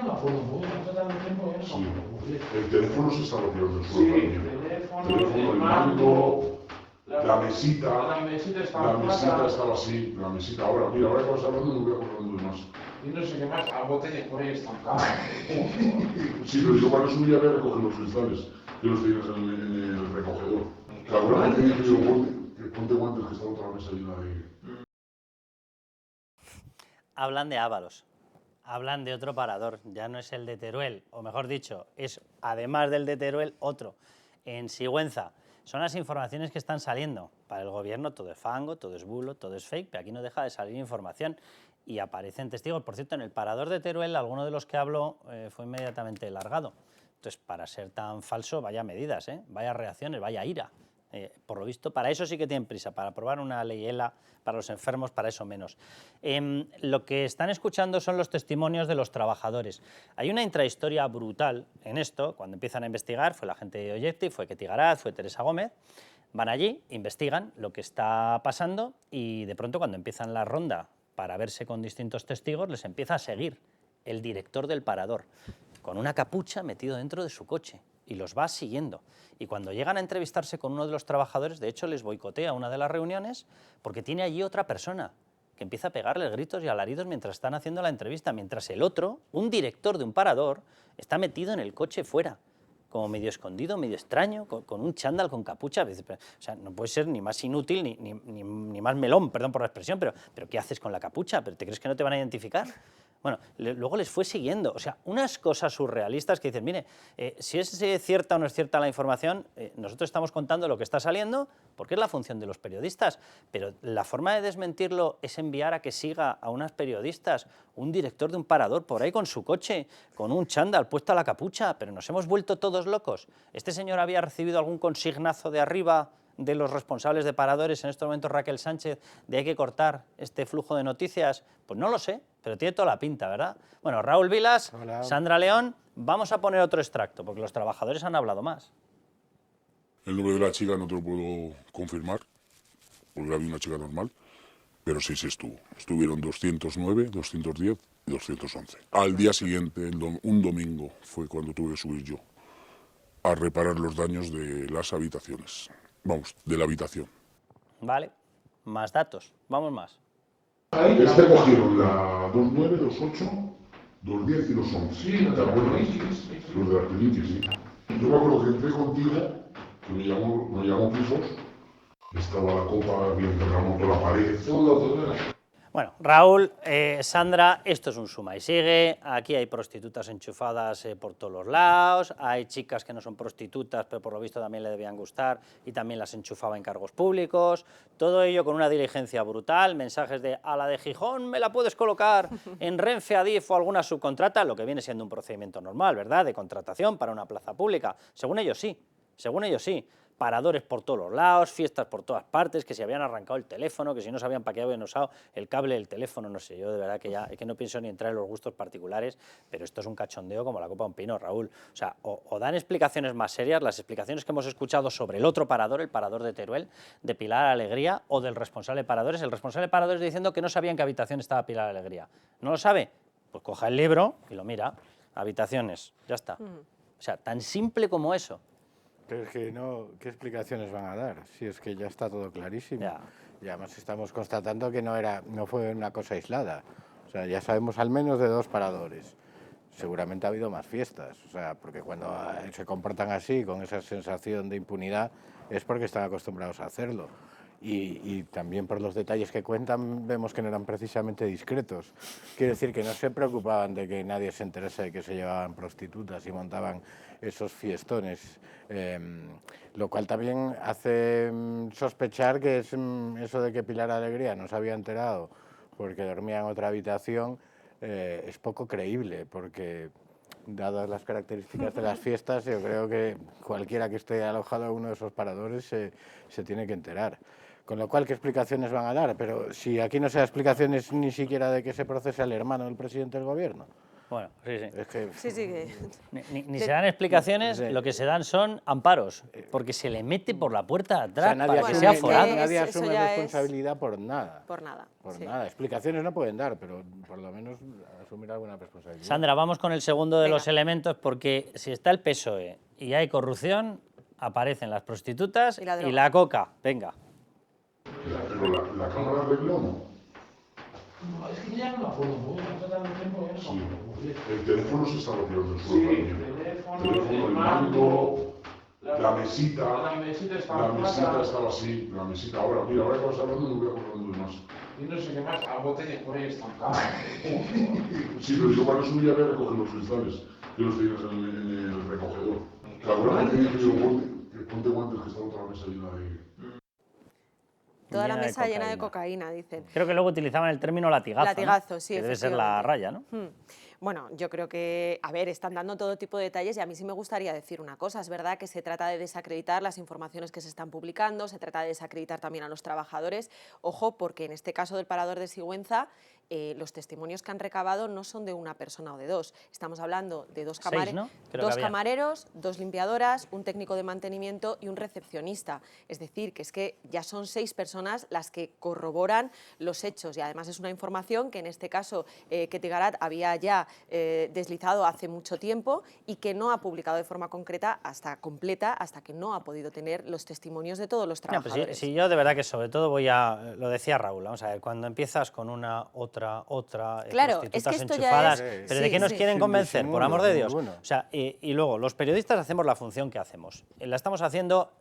me acuerdo, porque hace tanto tiempo ya no Sí. me acuerdo. El teléfono se está rompiendo del Sí, suelo el también. El mando, la mesita estaba así, la mesita. Ahora, mira, ahora que vas hablando me voy acordando de más. Y no sé qué más, a botellas por ahí estancadas. Sí, pero yo para subir a ver recoger los cristales, que los tienes en el recogedor. ¿Te acuerdas que dije yo, ponte guantes que está otra mesa llena de... Hablan de Ábalos, hablan de otro parador, ya no es el de Teruel, o mejor dicho, es además del de Teruel otro, en Sigüenza. Son las informaciones que están saliendo. Para el gobierno todo es fango, todo es bulo, todo es fake, pero aquí no deja de salir información y aparecen testigos. Por cierto, en el parador de Teruel, alguno de los que habló fue inmediatamente largado. Entonces, para ser tan falso, vaya medidas, vaya reacciones, vaya ira. Por lo visto, para eso sí que tienen prisa, para aprobar una ley ELA para los enfermos, para eso menos. Lo que están escuchando son los testimonios de los trabajadores. Hay una intrahistoria brutal en esto, cuando empiezan a investigar, fue la gente de Objective, fue Ketty Garat, fue Teresa Gómez, van allí, investigan lo que está pasando y de pronto cuando empiezan la ronda para verse con distintos testigos, les empieza a seguir el director del parador, con una capucha metido dentro de su coche y los va siguiendo. Y cuando llegan a entrevistarse con uno de los trabajadores, de hecho les boicotea una de las reuniones porque tiene allí otra persona que empieza a pegarles gritos y alaridos mientras están haciendo la entrevista, mientras el otro, un director de un parador, está metido en el coche fuera, como medio escondido, medio extraño, con un chándal con capucha. O sea, no puede ser ni más inútil ni más melón, perdón por la expresión, pero ¿qué haces con la capucha? ¿Pero te crees que no te van a identificar? Bueno, luego les fue siguiendo, o sea, unas cosas surrealistas que dicen, mire, si es cierta o no es cierta la información, nosotros estamos contando lo que está saliendo, porque es la función de los periodistas, pero la forma de desmentirlo es enviar a que siga a unas periodistas, un director de un parador por ahí con su coche, con un chándal puesto a la capucha, pero nos hemos vuelto todos locos. ¿Este señor había recibido algún consignazo de arriba de los responsables de paradores, en este momento Raquel Sánchez, de hay que cortar este flujo de noticias? Pues no lo sé, pero tiene toda la pinta, ¿verdad? Bueno, Raúl Vilas, Hola. Sandra León, vamos a poner otro extracto, porque los trabajadores han hablado más. El nombre de la chica no te lo puedo confirmar, porque había una chica normal, pero sí estuvo. Estuvieron 209, 210 y 211. Al día siguiente, un domingo, fue cuando tuve que subir yo a reparar los daños de las habitaciones. Vamos, de la habitación. Vale, más datos, vamos más. Este cogieron la 29, 28, 210 y 211. Sí, los de la acuerdas? Los de la Penitis, sí. Yo me acuerdo que entré contigo, que me llamó Pisos, estaba la copa, bien cerramos toda la pared. Bueno, Raúl, Sandra, esto es un suma y sigue, aquí hay prostitutas enchufadas por todos los lados, hay chicas que no son prostitutas, pero por lo visto también le debían gustar y también las enchufaba en cargos públicos, todo ello con una diligencia brutal, mensajes de a la de Gijón me la puedes colocar en Renfe, Adif o alguna subcontrata, lo que viene siendo un procedimiento normal, ¿verdad?, de contratación para una plaza pública, según ellos sí. Paradores por todos los lados, fiestas por todas partes, que se habían arrancado el teléfono, que si no sabían para qué habían usado el cable del teléfono, no sé, yo de verdad que ya es que no pienso ni entrar en los gustos particulares, pero esto es un cachondeo como la copa de un pino, Raúl. O sea, o dan explicaciones más serias, las explicaciones que hemos escuchado sobre el otro parador, el parador de Teruel, de Pilar Alegría, o del responsable de paradores. El responsable de paradores diciendo que no sabía en qué habitación estaba Pilar Alegría. ¿No lo sabe? Pues coja el libro y lo mira. Habitaciones, ya está. O sea, tan simple como eso. Pero es que no, ¿qué explicaciones van a dar? Si es que ya está todo clarísimo. Ya. Y además estamos constatando que no fue una cosa aislada. O sea, ya sabemos al menos de 2 paradores. Seguramente ha habido más fiestas. O sea, porque cuando se comportan así, con esa sensación de impunidad, es porque están acostumbrados a hacerlo. Y también por los detalles que cuentan vemos que no eran precisamente discretos. Quiere decir que no se preocupaban de que nadie se enterase de que se llevaban prostitutas y montaban esos fiestones, lo cual también hace sospechar que es eso de que Pilar Alegría no se había enterado porque dormía en otra habitación, es poco creíble, porque dadas las características de las fiestas, yo creo que cualquiera que esté alojado en uno de esos paradores se tiene que enterar. Con lo cual, ¿qué explicaciones van a dar? Pero si aquí no se da explicaciones ni siquiera de que se procese al hermano del presidente del gobierno. Bueno, sí, sí. Es que Sí, sí, que... Ni se dan explicaciones, Sí. lo que se dan son amparos, porque se le mete por la puerta de o sea, atrás nadie para que Bueno, sea es que forado. nadie eso asume ya es- responsabilidad por nada. Por nada. Por sí. nada. Explicaciones no pueden dar, pero por lo menos asumir alguna responsabilidad. Sandra, vamos con el segundo de Venga. los elementos, porque si está el PSOE y hay corrupción, aparecen las prostitutas Y la droga. y la coca. Venga. Pero la cámara arregló, ¿no? No, es que ya no me acuerdo muy bien, hace tanto tiempo ya no Sí. me acuerdo muy bien. El teléfono se está bloqueando del Sí, suelo el también. teléfono, El mando, la mesita. La mesita está La mesita plata. estaba así, la mesita. Ahora, mira, ahora que vas hablando, me voy acordando de más. Y no sé qué más, a botellas por ahí estancadas. Sí, pero yo cuando subí a ver recoger los cristales, que los tenías en el recogedor. ¿Te acuerdas que dije yo, ponte guantes que está otra mesa llena de... Toda la Llena de mesa llena de cocaína. cocaína, dicen. Creo que luego utilizaban el término latigazo. ¿no? Latigazo, sí, Que debe ser la efectivamente. raya, ¿no? Bueno, yo creo que, a ver, están dando todo tipo de detalles y a mí sí me gustaría decir una cosa. Es verdad que se trata de desacreditar las informaciones que se están publicando, se trata de desacreditar también a los trabajadores. Ojo, porque en este caso del parador de Sigüenza, los testimonios que han recabado no son de una persona o de dos. Estamos hablando de dos, 6, ¿no? Creo que había. camareros, 2 limpiadoras, un técnico de mantenimiento y un recepcionista. Es decir, que es que ya son 6 personas las que corroboran los hechos y además es una información que en este caso Ketty Garat había ya deslizado hace mucho tiempo y que no ha publicado de forma concreta completa hasta que no ha podido tener los testimonios de todos los No, pues trabajadores. si yo de verdad que sobre todo lo decía Raúl, vamos a ver, cuando empiezas con una, otra, Claro, es que prostitutas esto ya enchufadas, es- pero sí, ¿de qué nos sí. quieren Sin convencer? Por disimulo amor de Dios. ninguno. O sea, y luego, los periodistas hacemos la función que hacemos. La estamos haciendo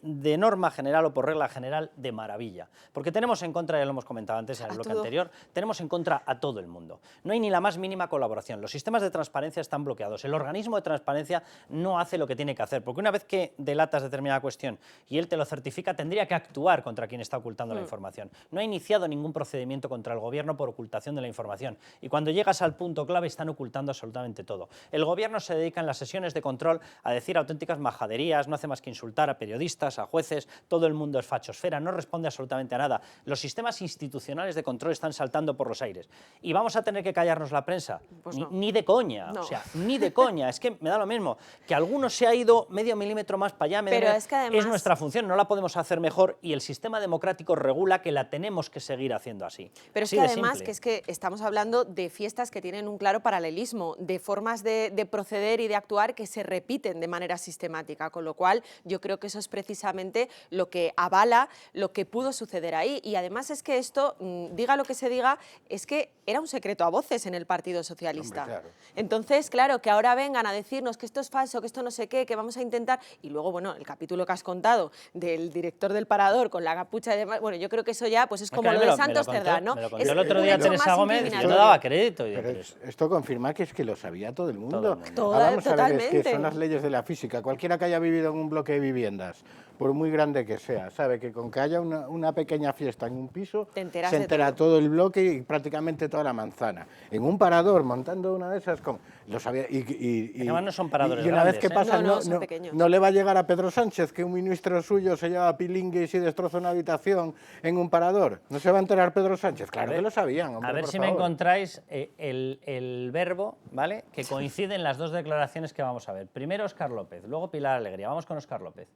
de norma general o por regla general de maravilla. Porque tenemos en contra, ya lo hemos comentado antes en el A bloque todo. anterior, tenemos en contra a todo el mundo. No hay ni la más mínima colaboración. Los sistemas de transparencia están bloqueados. El organismo de transparencia no hace lo que tiene que hacer. Porque una vez que delatas determinada cuestión y él te lo certifica, tendría que actuar contra quien está ocultando la información. No ha iniciado ningún procedimiento contra el gobierno por ocultación de la información. Y cuando llegas al punto clave están ocultando absolutamente todo. El gobierno se dedica en las sesiones de control a decir auténticas majaderías, no hace más que insultar a periodistas, a jueces, todo el mundo es fachosfera, no responde absolutamente a nada. Los sistemas institucionales de control están saltando por los aires. ¿Y vamos a tener que callarnos la prensa? Pues ni, no. ni de coña, No. o sea, ni de coña. Es que me da lo mismo. Que alguno se ha ido medio milímetro más para allá, Pero es que además- es nuestra función, no la podemos hacer mejor y el sistema democrático regula que la tenemos que seguir haciendo así. Pero es Así que de además simple. que es que estamos hablando de fiestas que tienen un claro paralelismo, de formas de proceder y de actuar que se repiten de manera sistemática, con lo cual yo creo que eso es precisamente lo que avala lo que pudo suceder ahí. Y además es que esto, diga lo que se diga, es que era un secreto a voces en el Partido Socialista. Hombre, claro. Entonces, claro, que ahora vengan a decirnos que esto es falso, que esto no sé qué, que vamos a intentar... Y luego, bueno, el capítulo que has contado del director del Parador con la capucha y demás, bueno, yo creo que eso ya pues es como que lo me de lo Santos contó- Cerdá, ¿no? me lo contó Es el otro un día hecho Teresa más Gómez y yo incriminatorio. no daba crédito. Y digo, Pero pero es- esto confirma que es que lo sabía todo el mundo. Todo el mundo. Totalmente. Vamos a ver, es que son las leyes de la física. Cualquiera que haya vivido en un bloque de viviendas, por muy grande que sea, sabe que con que haya una pequeña fiesta en un piso, Te enteras se de entera todo. todo el bloque y prácticamente toda la manzana. En un parador, montando una de esas, lo sabía. Y además no son paradores y una vez grandes, que ¿eh? pasa, No, son pequeños. no le va a llegar a Pedro Sánchez que un ministro suyo se lleva pilingues y destroza una habitación en un parador. ¿No se va a enterar Pedro Sánchez? Claro que lo sabían, hombre, A ver por si me favor. encontráis el verbo, ¿vale? Que coinciden las dos declaraciones que vamos a ver. Primero Óscar López, luego Pilar Alegría. Vamos con Óscar López.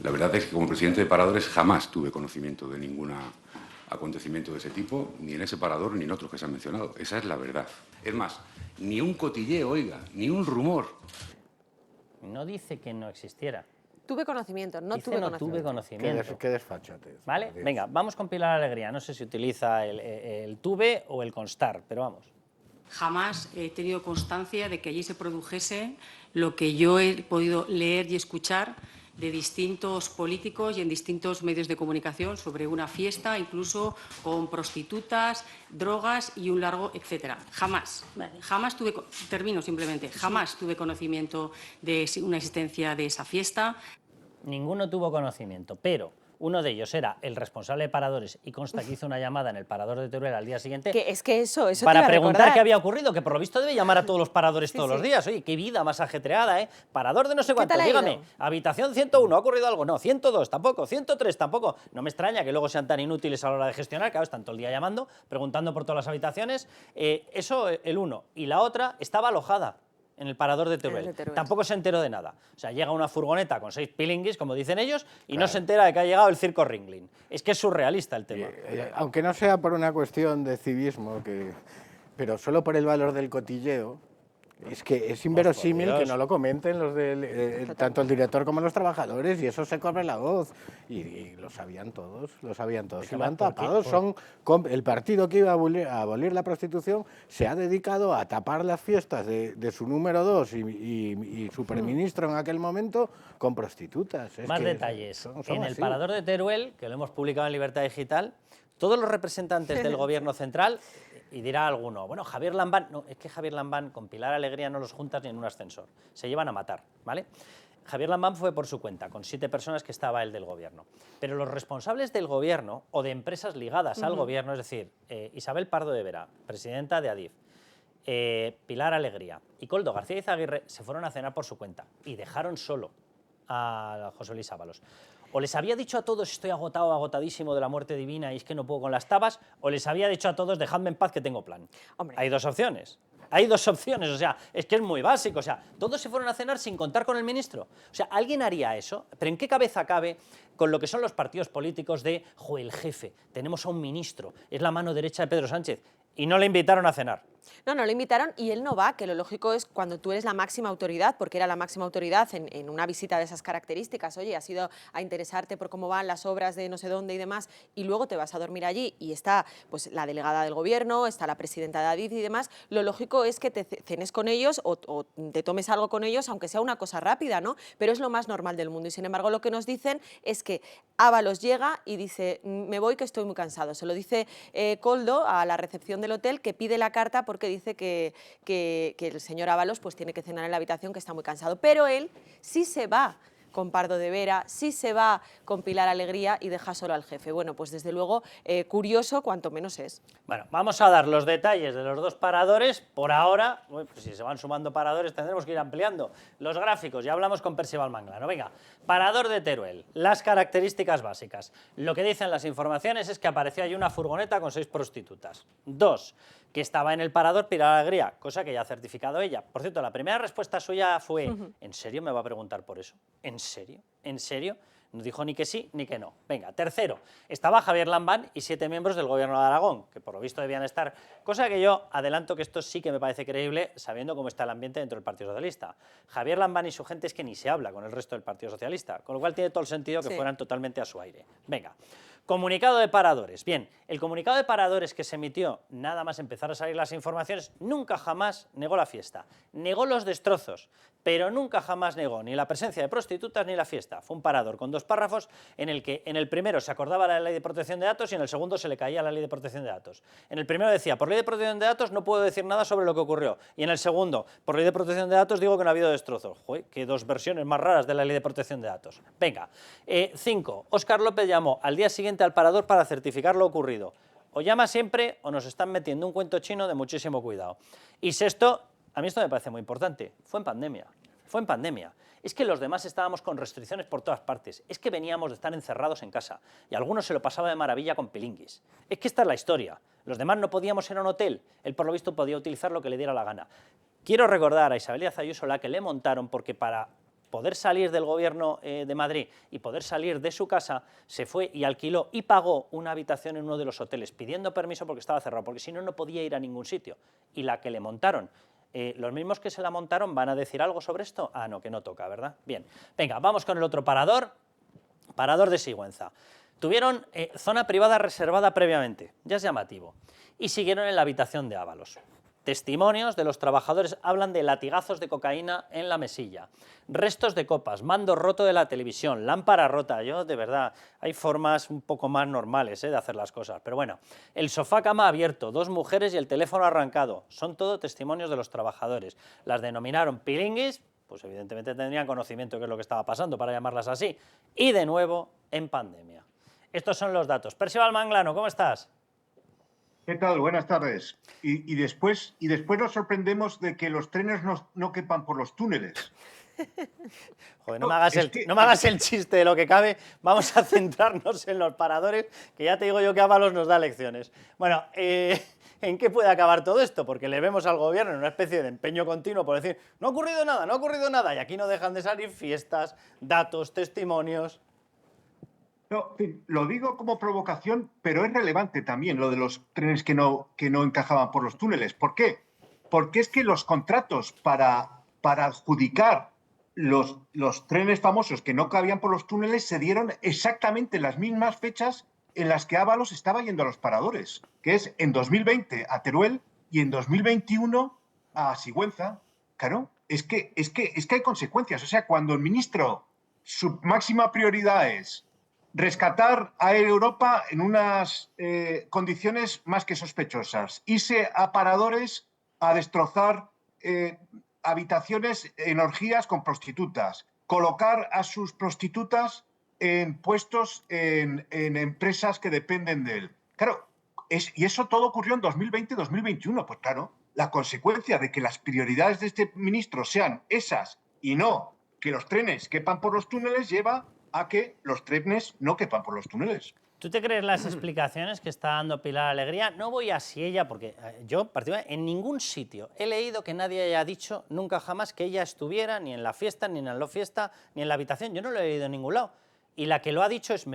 La verdad es que como presidente de Paradores jamás tuve conocimiento de ningún acontecimiento de ese tipo, ni en ese parador ni en otros que se han mencionado. Esa es la verdad. Es más, ni un cotilleo, oiga, ni un rumor. No dice que no existiera. Tuve conocimiento, no Dice tuve no conocimiento. tuve conocimiento. Qué desfachatez. ¿Vale? por Dios. Venga, vamos con Pilar Alegría. No sé si utiliza el tuve o el constar, pero vamos. Jamás he tenido constancia de que allí se produjese lo que yo he podido leer y escuchar de distintos políticos y en distintos medios de comunicación sobre una fiesta, incluso con prostitutas, drogas y un largo etcétera. Jamás. Jamás tuve, termino simplemente, jamás tuve conocimiento de una existencia de esa fiesta. Ninguno tuvo conocimiento, pero Uno de ellos era el responsable de paradores y consta que hizo una llamada en el parador de Teruel al día siguiente Es que eso te para iba a preguntar recordar. qué había ocurrido, que por lo visto debe llamar a todos los paradores Sí, todos sí. los días. Oye, qué vida más ajetreada, ¿eh? Parador de no sé ¿Qué cuánto, tal ha dígame. ido? Habitación 101, ¿ha ocurrido algo? No, 102 tampoco, 103 tampoco. No me extraña que luego sean tan inútiles a la hora de gestionar, claro, están todo el día llamando, preguntando por todas las habitaciones. Eso, el uno. Y la otra estaba alojada en el parador de Teruel. de Teruel. Tampoco se enteró de nada. O sea, llega una furgoneta con 6 pilinguis, como dicen ellos, y no se entera de que ha llegado el circo Ringling. Es que es surrealista el tema. Aunque no sea por una cuestión de civismo, pero solo por el valor del cotilleo, es que es inverosímil Dios. que no lo comenten tanto el director como los trabajadores, y eso se corre la voz. Y lo sabían todos, lo sabían todos. Y van ¿por qué? tapados. El partido que iba a abolir la prostitución se ha dedicado a tapar las fiestas de su número 2 y superministro en aquel momento con prostitutas. Es Más que detalles. son En el así. parador de Teruel, que lo hemos publicado en Libertad Digital, todos los representantes del gobierno central, y dirá alguno, bueno, Javier Lambán, no, es que Javier Lambán con Pilar Alegría no los juntas ni en un ascensor, se llevan a matar, ¿vale? Javier Lambán fue por su cuenta, con 7 personas que estaba él del gobierno. Pero los responsables del gobierno o de empresas ligadas al gobierno, es decir, Isabel Pardo de Vera, presidenta de Adif, Pilar Alegría y Koldo García Izaguirre, se fueron a cenar por su cuenta y dejaron solo a José Luis Ábalos. O les había dicho a todos, estoy agotado, agotadísimo de la muerte divina y es que no puedo con las tabas, o les había dicho a todos, dejadme en paz que tengo plan. Hombre. Hay dos opciones. Hay dos opciones, o sea, es que es muy básico, o sea, todos se fueron a cenar sin contar con el ministro. O sea, ¿alguien haría eso? ¿Pero en qué cabeza cabe con lo que son los partidos políticos de, el jefe, tenemos a un ministro, es la mano derecha de Pedro Sánchez, y no le invitaron a cenar? No, no le invitaron y él no va, que lo lógico es cuando tú eres la máxima autoridad, porque era la máxima autoridad en una visita de esas características, oye, has ido a interesarte por cómo van las obras de no sé dónde y demás, y luego te vas a dormir allí y está pues la delegada del gobierno, está la presidenta de Adif y demás, lo lógico es que te cenes con ellos o te tomes algo con ellos, aunque sea una cosa rápida, ¿no? Pero es lo más normal del mundo y sin embargo lo que nos dicen es que Ábalos llega y dice, me voy que estoy muy cansado. Se lo dice Koldo a la recepción del hotel, que pide la carta porque dice que el señor Ábalos pues tiene que cenar en la habitación, que está muy cansado. Pero él sí se va con Pardo de Vera, sí se va con Pilar Alegría y deja solo al jefe. Bueno, pues desde luego curioso cuanto menos es. Bueno, vamos a dar los detalles de los dos paradores. Por ahora, pues si se van sumando paradores tendremos que ir ampliando los gráficos. Ya hablamos con Percival Manglano. Venga, parador de Teruel, las características básicas. Lo que dicen las informaciones es que apareció ahí una furgoneta con 6 prostitutas. 2, que estaba en el parador Pilar Alegría, cosa que ya ha certificado ella. Por cierto, la primera respuesta suya fue, ¿en serio me va a preguntar por eso? ¿En serio? ¿En serio? No dijo ni que sí ni que no. Venga, tercero, estaba Javier Lambán y 7 miembros del gobierno de Aragón, que por lo visto debían estar, cosa que yo adelanto que esto sí que me parece creíble, sabiendo cómo está el ambiente dentro del Partido Socialista. Javier Lambán y su gente es que ni se habla con el resto del Partido Socialista, con lo cual tiene todo el sentido que Sí. fueran totalmente a su aire. Venga. Comunicado de paradores. Bien, el comunicado de paradores que se emitió, nada más empezar a salir las informaciones, nunca jamás negó la fiesta. Negó los destrozos, pero nunca jamás negó ni la presencia de prostitutas ni la fiesta. Fue un parador con 2 párrafos en el que en el primero se acordaba la ley de protección de datos y en el segundo se le caía la ley de protección de datos. En el primero decía, por ley de protección de datos no puedo decir nada sobre lo que ocurrió. Y en el segundo, por ley de protección de datos digo que no ha habido destrozos. Joder, qué 2 versiones más raras de la ley de protección de datos. Venga. 5. Óscar López llamó al día siguiente al parador para certificar lo ocurrido. O llama siempre o nos están metiendo un cuento chino de muchísimo cuidado. Y sexto, a mí esto me parece muy importante, fue en pandemia. Fue en pandemia. Es que los demás estábamos con restricciones por todas partes. Es que veníamos de estar encerrados en casa. Y a algunos se lo pasaba de maravilla con pilinguis. Es que esta es la historia. Los demás no podíamos ir a un hotel. Él, por lo visto, podía utilizar lo que le diera la gana. Quiero recordar a Isabel Díaz Ayuso la que le montaron porque para poder salir del gobierno de Madrid y poder salir de su casa, se fue y alquiló y pagó una habitación en uno de los hoteles, pidiendo permiso porque estaba cerrado, porque si no, no podía ir a ningún sitio. Y la que le montaron, los mismos que se la montaron, ¿van a decir algo sobre esto? Ah, no, que no toca, ¿verdad? Bien, venga, vamos con el otro parador, parador de Sigüenza. Tuvieron zona privada reservada previamente, ya es llamativo, y siguieron en la habitación de Ábalos. Testimonios de los trabajadores hablan de latigazos de cocaína en la mesilla, restos de copas, mando roto de la televisión, lámpara rota. Yo, de verdad, hay formas un poco más normales de hacer las cosas. Pero bueno, el sofá cama abierto, 2 mujeres y el teléfono arrancado. Son todo testimonios de los trabajadores. Las denominaron pilinguis, pues evidentemente tendrían conocimiento de qué es lo que estaba pasando para llamarlas así. Y de nuevo, en pandemia. Estos son los datos. Percival Manglano, ¿cómo estás? ¿Qué tal? Buenas tardes. Y después nos sorprendemos de que los trenes no quepan por los túneles. Joder, no me hagas, no me hagas el chiste de lo que cabe, vamos a centrarnos en los paradores, que ya te digo yo que Ábalos nos da lecciones. Bueno, ¿en qué puede acabar todo esto? Porque le vemos al gobierno en una especie de empeño continuo por decir, no ha ocurrido nada, no ha ocurrido nada, y aquí no dejan de salir fiestas, datos, testimonios. No, lo digo como provocación, pero es relevante también lo de los trenes que no encajaban por los túneles. ¿Por qué? Porque es que los contratos para adjudicar los trenes famosos que no cabían por los túneles se dieron exactamente en las mismas fechas en las que Ábalos estaba yendo a los paradores, que es en 2020 a Teruel y en 2021 a Sigüenza. Claro, es que hay consecuencias. O sea, cuando el ministro, su máxima prioridad es rescatar a Air Europa en unas condiciones más que sospechosas, irse a paradores a destrozar habitaciones en orgías con prostitutas, colocar a sus prostitutas en puestos en empresas que dependen de él. Claro, y eso todo ocurrió en 2020-2021. Pues claro, la consecuencia de que las prioridades de este ministro sean esas y no que los trenes quepan por los túneles lleva a que los trenes no quepan por los túneles. ¿Tú te crees las explicaciones que está dando Pilar Alegría? No voy así ella, porque yo, particularmente, en ningún sitio he leído que nadie haya dicho nunca jamás que ella estuviera ni en la fiesta, ni en la no fiesta, ni en la habitación. Yo no lo he leído en ningún lado. Y la que lo ha dicho es,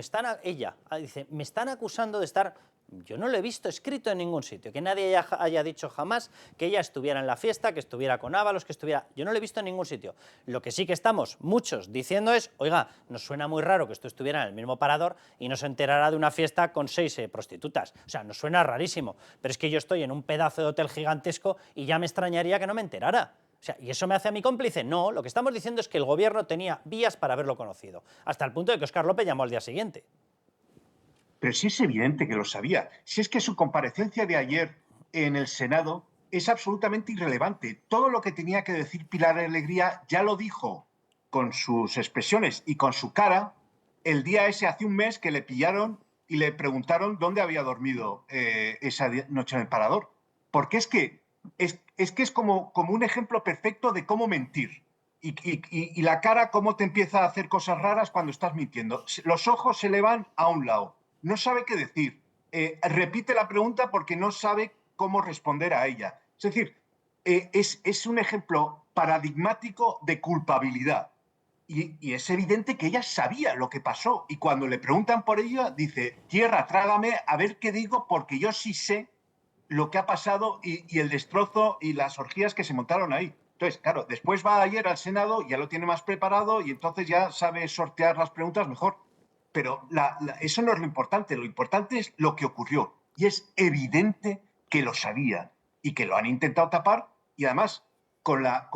ella dice, me están acusando de estar... Yo no lo he visto escrito en ningún sitio, que nadie haya dicho jamás que ella estuviera en la fiesta, que estuviera con Ábalos, que estuviera... Yo no lo he visto en ningún sitio. Lo que sí que estamos muchos diciendo es, oiga, nos suena muy raro que esto estuviera en el mismo parador y no se enterara de una fiesta con 6 prostitutas. O sea, nos suena rarísimo, pero es que yo estoy en un pedazo de hotel gigantesco y ya me extrañaría que no me enterara. O sea, ¿y eso me hace a mí cómplice? No, lo que estamos diciendo es que el gobierno tenía vías para haberlo conocido, hasta el punto de que Óscar López llamó al día siguiente. Pero sí es evidente que lo sabía. Si es que su comparecencia de ayer en el Senado es absolutamente irrelevante. Todo lo que tenía que decir Pilar Alegría ya lo dijo con sus expresiones y con su cara el día ese hace un mes que le pillaron y le preguntaron dónde había dormido esa noche en el parador. Porque es que es como un ejemplo perfecto de cómo mentir. Y la cara cómo te empieza a hacer cosas raras cuando estás mintiendo. Los ojos se le van a un lado. No sabe qué decir, repite la pregunta porque no sabe cómo responder a ella. Es decir, es un ejemplo paradigmático de culpabilidad. Y es evidente que ella sabía lo que pasó. Y cuando le preguntan por ella, dice, tierra, trágame, a ver qué digo, porque yo sí sé lo que ha pasado y el destrozo y las orgías que se montaron ahí. Entonces, claro, después va ayer al Senado, ya lo tiene más preparado y entonces ya sabe sortear las preguntas mejor. Pero eso no es lo importante es lo que ocurrió. Y es evidente que lo sabían y que lo han intentado tapar y además con la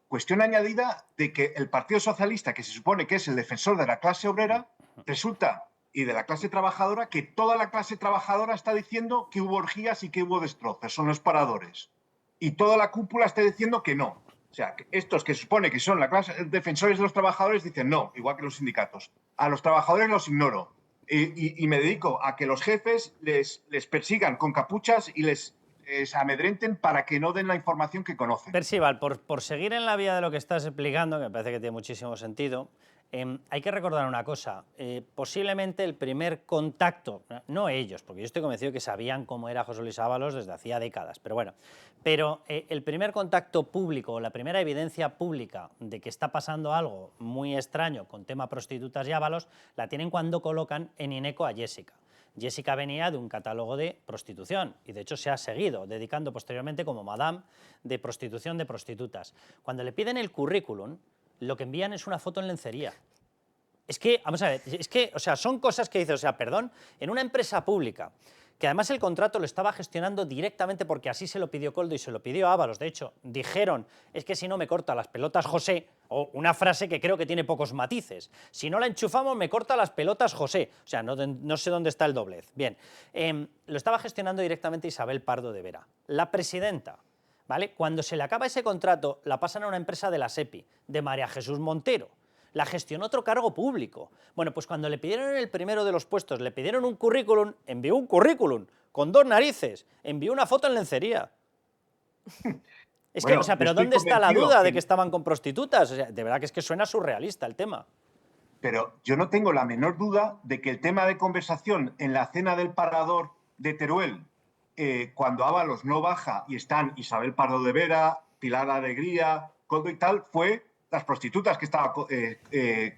cuestión añadida de que el Partido Socialista, que se supone que es el defensor de la clase obrera, resulta, y de la clase trabajadora, que toda la clase trabajadora está diciendo que hubo orgías y que hubo destrozos, son los paradores. Y toda la cúpula está diciendo que no. O sea, que estos que se supone que son la clase defensores de los trabajadores dicen no, igual que los sindicatos. A los trabajadores los ignoro y me dedico a que los jefes les persigan con capuchas y les amedrenten para que no den la información que conocen. Percival, por seguir en la vía de lo que estás explicando, que me parece que tiene muchísimo sentido, hay que recordar una cosa, posiblemente el primer contacto, no ellos, porque yo estoy convencido que sabían cómo era José Luis Ábalos desde hacía décadas, pero bueno, el primer contacto público, la primera evidencia pública de que está pasando algo muy extraño con tema prostitutas y Ábalos, la tienen cuando colocan en INECO a Jessica. Jessica venía de un catálogo de prostitución y de hecho se ha seguido dedicando posteriormente como madame de prostitución de prostitutas. Cuando le piden el currículum, lo que envían es una foto en lencería. Es que, vamos a ver, o sea, son cosas que dice, o sea, perdón, en una empresa pública, que además el contrato lo estaba gestionando directamente porque así se lo pidió Koldo y se lo pidió Ábalos. De hecho, dijeron, es que si no me corta las pelotas José, o una frase que creo que tiene pocos matices, si no la enchufamos me corta las pelotas José. O sea, no sé dónde está el doblez. Bien, lo estaba gestionando directamente Isabel Pardo de Vera, la presidenta. ¿Vale? Cuando se le acaba ese contrato, la pasan a una empresa de la SEPI, de María Jesús Montero. la gestionó otro cargo público. Bueno, pues cuando le pidieron el primero de los puestos, le pidieron un currículum, envió un currículum con 2 narices, envió una foto en lencería. Es que, Bueno, o sea, yo pero estoy ¿dónde está la convencido duda de que- que estaban con prostitutas? O sea, de verdad que es que suena surrealista el tema. Pero yo no tengo la menor duda de que el tema de conversación en la cena del Parador de Teruel, cuando Ábalos no baja y están Isabel Pardo de Vera, Pilar Alegría, Coldo y tal, fue las prostitutas que estaba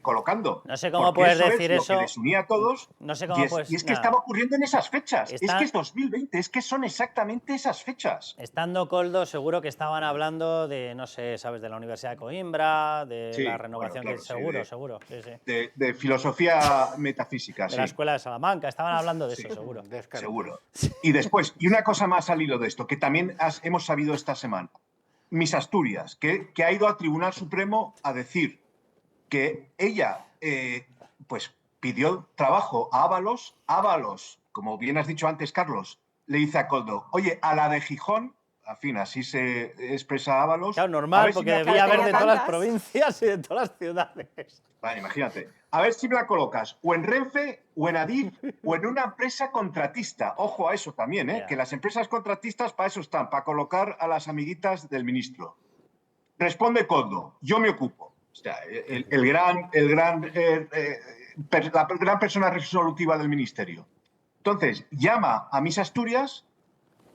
colocando. No sé cómo Porque puedes eso decir es eso. lo que les unía a todos. No sé cómo y puedes... es que nada. estaba ocurriendo en esas fechas. Es Está- que es 2020, es que son exactamente esas fechas. Estando Coldo, seguro que estaban hablando de, no sé, ¿sabes? De la Universidad de Coimbra, de Sí, la renovación, bueno, claro, que sí, seguro, seguro. Sí, sí. De filosofía metafísica, De la sí. Escuela de Salamanca, estaban hablando de Sí. eso, seguro. Descartes. Seguro. Y después, y una cosa más al hilo de esto, que también hemos sabido esta semana. Miss Asturias, que ha ido al Tribunal Supremo a decir que ella pues pidió trabajo a Ábalos. Ábalos, como bien has dicho antes, Carlos, le dice a Coldo, oye, a la de Gijón, en fin, así se expresa Ábalos. Claro, a normal, ver si porque me debía haber de tantas. todas las provincias y de todas las ciudades. Vale, imagínate. A ver si me la colocas o en Renfe, o en Adif, o en una empresa contratista. Ojo a eso también, Ya. que las empresas contratistas para eso están, para colocar a las amiguitas del ministro. Responde Coldo, yo me ocupo. O sea, la gran persona resolutiva del ministerio. Entonces, llama a Miss Asturias,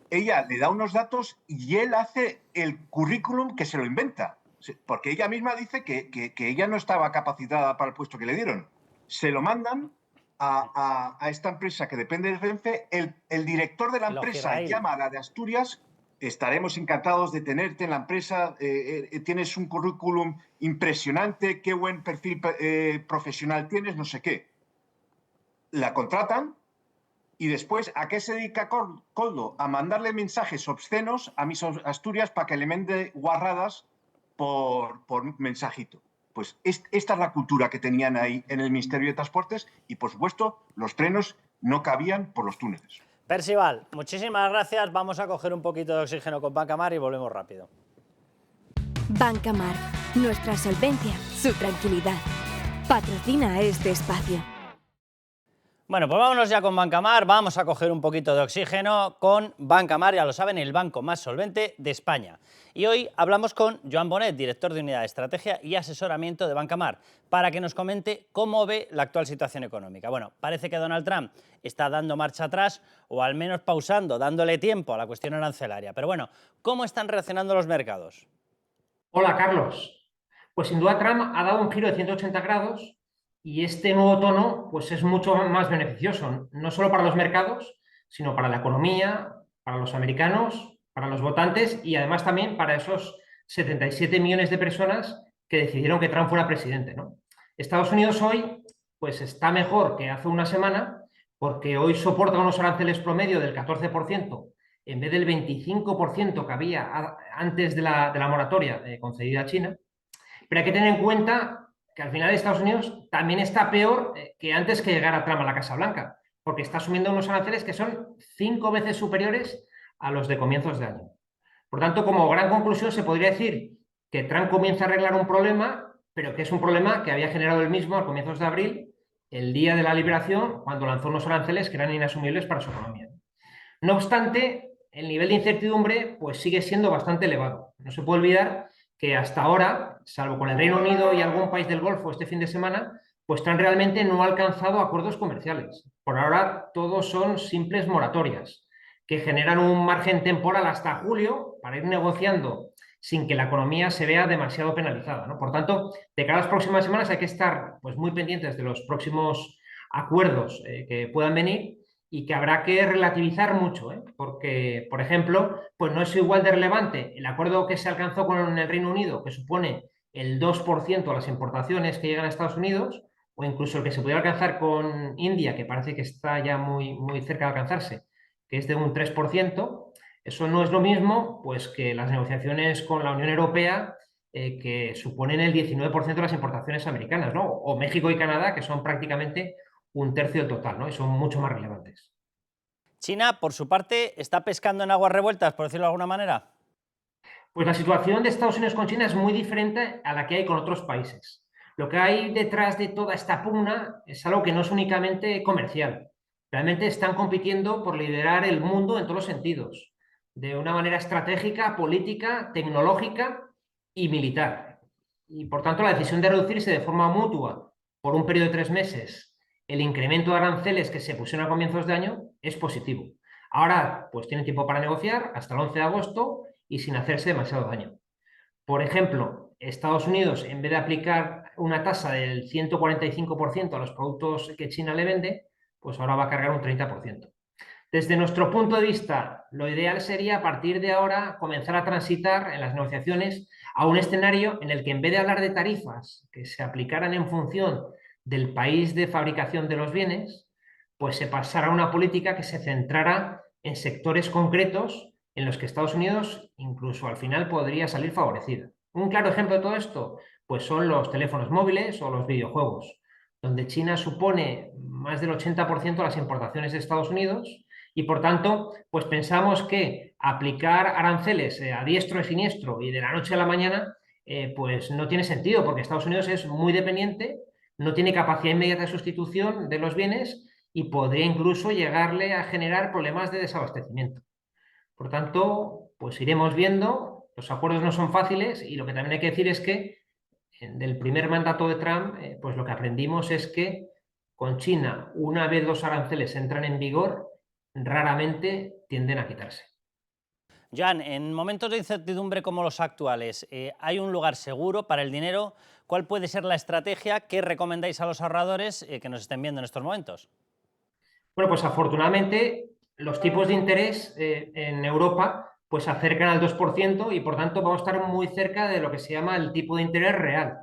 ella le da unos datos y él hace el currículum que se lo inventa. Porque ella misma dice que ella no estaba capacitada para el puesto que le dieron. Se lo mandan a esta empresa que depende de Renfe. El director de la El empresa Ojirail. llama a la de Asturias. Estaremos encantados de tenerte en la empresa. Tienes un currículum impresionante. Qué buen perfil profesional tienes, no sé qué. La contratan. Y después, ¿a qué se dedica Coldo? A mandarle mensajes obscenos a Miss Asturias para que le mande guarradas por mensajito. Pues esta es la cultura que tenían ahí en el Ministerio de Transportes y, por supuesto, los trenes no cabían por los túneles. Percival, muchísimas gracias. Vamos a coger un poquito de oxígeno con Bancamar y volvemos rápido. Bancamar, nuestra solvencia, su tranquilidad. Patrocina este espacio. Bueno, pues vámonos ya con Bancamar, vamos a coger un poquito de oxígeno con Bancamar, ya lo saben, el banco más solvente de España. Y hoy hablamos con Joan Bonet, director de Unidad de Estrategia y Asesoramiento de Bancamar, para que nos comente cómo ve la actual situación económica. Bueno, parece que Donald Trump está dando marcha atrás, o al menos pausando, dándole tiempo a la cuestión arancelaria. Pero bueno, ¿cómo están reaccionando los mercados? Hola, Carlos. Pues sin duda Trump ha dado un giro de 180 grados y este nuevo tono pues es mucho más beneficioso, no solo para los mercados, sino para la economía, para los americanos, para los votantes y además también para esos 77 millones de personas que decidieron que Trump fuera presidente, ¿no? Estados Unidos hoy pues está mejor que hace una semana porque hoy soporta unos aranceles promedio del 14% en vez del 25% que había antes de la moratoria concedida a China. Pero hay que tener en cuenta que al final Estados Unidos también está peor que antes que llegara Trump a la Casa Blanca, porque está asumiendo unos aranceles que son 5 veces superiores a los de comienzos de año. Por tanto, como gran conclusión, se podría decir que Trump comienza a arreglar un problema, pero que es un problema que había generado él mismo a comienzos de abril, el día de la liberación, cuando lanzó unos aranceles que eran inasumibles para su economía. No obstante, el nivel de incertidumbre pues, sigue siendo bastante elevado. No se puede olvidar que hasta ahora, salvo con el Reino Unido y algún país del Golfo este fin de semana, pues Trump realmente no ha alcanzado acuerdos comerciales. Por ahora, todos son simples moratorias, que generan un margen temporal hasta julio para ir negociando sin que la economía se vea demasiado penalizada, ¿no? Por tanto, de cara a las próximas semanas hay que estar pues, muy pendientes de los próximos acuerdos que puedan venir y que habrá que relativizar mucho, porque, por ejemplo, pues no es igual de relevante el acuerdo que se alcanzó con el Reino Unido, que supone el 2% de las importaciones que llegan a Estados Unidos, o incluso el que se pudiera alcanzar con India, que parece que está ya muy, muy cerca de alcanzarse, que es de un 3%. Eso no es lo mismo pues, que las negociaciones con la Unión Europea, que suponen el 19% de las importaciones americanas, ¿no? O México y Canadá, que son prácticamente un tercio del total, ¿no? Y son mucho más relevantes. China, por su parte, ¿está pescando en aguas revueltas, por decirlo de alguna manera? Pues la situación de Estados Unidos con China es muy diferente a la que hay con otros países. Lo que hay detrás de toda esta pugna es algo que no es únicamente comercial. Realmente están compitiendo por liderar el mundo en todos los sentidos, de una manera estratégica, política, tecnológica y militar. Y por tanto la decisión de reducirse de forma mutua por un periodo de 3 meses el incremento de aranceles que se pusieron a comienzos de año es positivo. Ahora pues tienen tiempo para negociar hasta el 11 de agosto y sin hacerse demasiado daño. Por ejemplo, Estados Unidos, en vez de aplicar una tasa del 145% a los productos que China le vende, pues ahora va a cargar un 30%. Desde nuestro punto de vista, lo ideal sería a partir de ahora comenzar a transitar en las negociaciones a un escenario en el que en vez de hablar de tarifas que se aplicaran en función del país de fabricación de los bienes, pues se pasara a una política que se centrara en sectores concretos en los que Estados Unidos incluso al final podría salir favorecida. Un claro ejemplo de todo esto pues son los teléfonos móviles o los videojuegos, donde China supone más del 80% de las importaciones de Estados Unidos y por tanto pues pensamos que aplicar aranceles a diestro y siniestro y de la noche a la mañana pues no tiene sentido porque Estados Unidos es muy dependiente, no tiene capacidad inmediata de sustitución de los bienes y podría incluso llegarle a generar problemas de desabastecimiento. Por tanto, pues iremos viendo, los acuerdos no son fáciles y lo que también hay que decir es que del primer mandato de Trump, pues lo que aprendimos es que con China, una vez los aranceles entran en vigor, raramente tienden a quitarse. Joan, en momentos de incertidumbre como los actuales, ¿hay un lugar seguro para el dinero? ¿Cuál puede ser la estrategia que recomendáis a los ahorradores que nos estén viendo en estos momentos? Bueno, pues afortunadamente los tipos de interés en Europa pues se acercan al 2% y por tanto vamos a estar muy cerca de lo que se llama el tipo de interés real.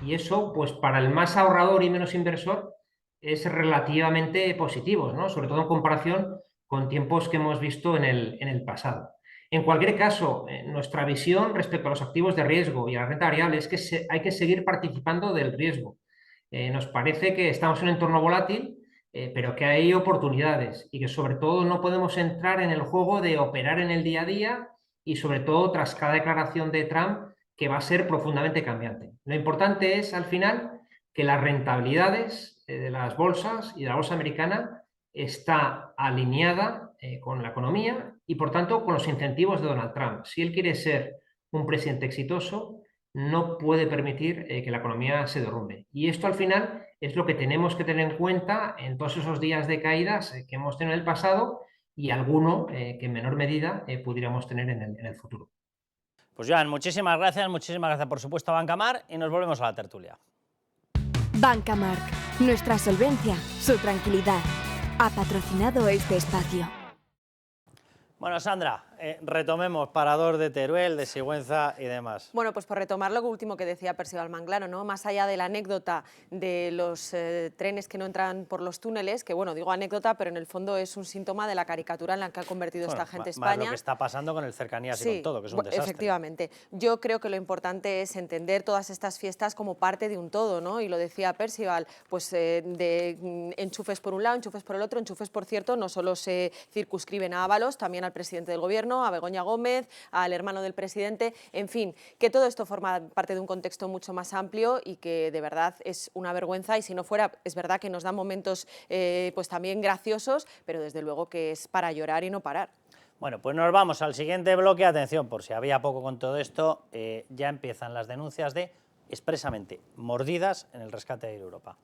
Y eso, pues para el más ahorrador y menos inversor, es relativamente positivo, ¿no? Sobre todo en comparación con tiempos que hemos visto en el pasado. En cualquier caso, nuestra visión respecto a los activos de riesgo y a la renta variable es que hay que seguir participando del riesgo. Nos parece que estamos en un entorno volátil, pero que hay oportunidades y que sobre todo no podemos entrar en el juego de operar en el día a día y sobre todo tras cada declaración de Trump que va a ser profundamente cambiante. Lo importante es al final que las rentabilidades de las bolsas y de la bolsa americana está alineada con la economía y por tanto con los incentivos de Donald Trump. Si él quiere ser un presidente exitoso, no puede permitir que la economía se derrumbe. Y esto al final es lo que tenemos que tener en cuenta en todos esos días de caídas que hemos tenido en el pasado y alguno que en menor medida pudiéramos tener en el futuro. Pues Joan, muchísimas gracias por supuesto a Bancamar y nos volvemos a la tertulia. Bancamark, nuestra solvencia, su tranquilidad. Ha patrocinado este espacio. Bueno, Sandra, retomemos Parador de Teruel, de Sigüenza y demás. Bueno, pues por retomar lo último que decía Percival Manglano, ¿no? Más allá de la anécdota de los trenes que no entran por los túneles, que bueno, digo anécdota, pero en el fondo es un síntoma de la caricatura en la que ha convertido esta gente España. Más lo que está pasando con el Cercanías y con todo, que es un desastre. Efectivamente. Yo creo que lo importante es entender todas estas fiestas como parte de un todo, ¿no? Y lo decía Percival, pues de enchufes por un lado, enchufes por el otro, enchufes, por cierto, no solo se circunscriben a Ábalos, también al presidente del Gobierno, a Begoña Gómez, al hermano del presidente, en fin, que todo esto forma parte de un contexto mucho más amplio y que de verdad es una vergüenza y si no fuera, es verdad que nos da momentos pues también graciosos, pero desde luego que es para llorar y no parar. Bueno, pues nos vamos al siguiente bloque. Atención, por si había poco con todo esto, ya empiezan las denuncias de, expresamente, mordidas en el rescate de Air Europa.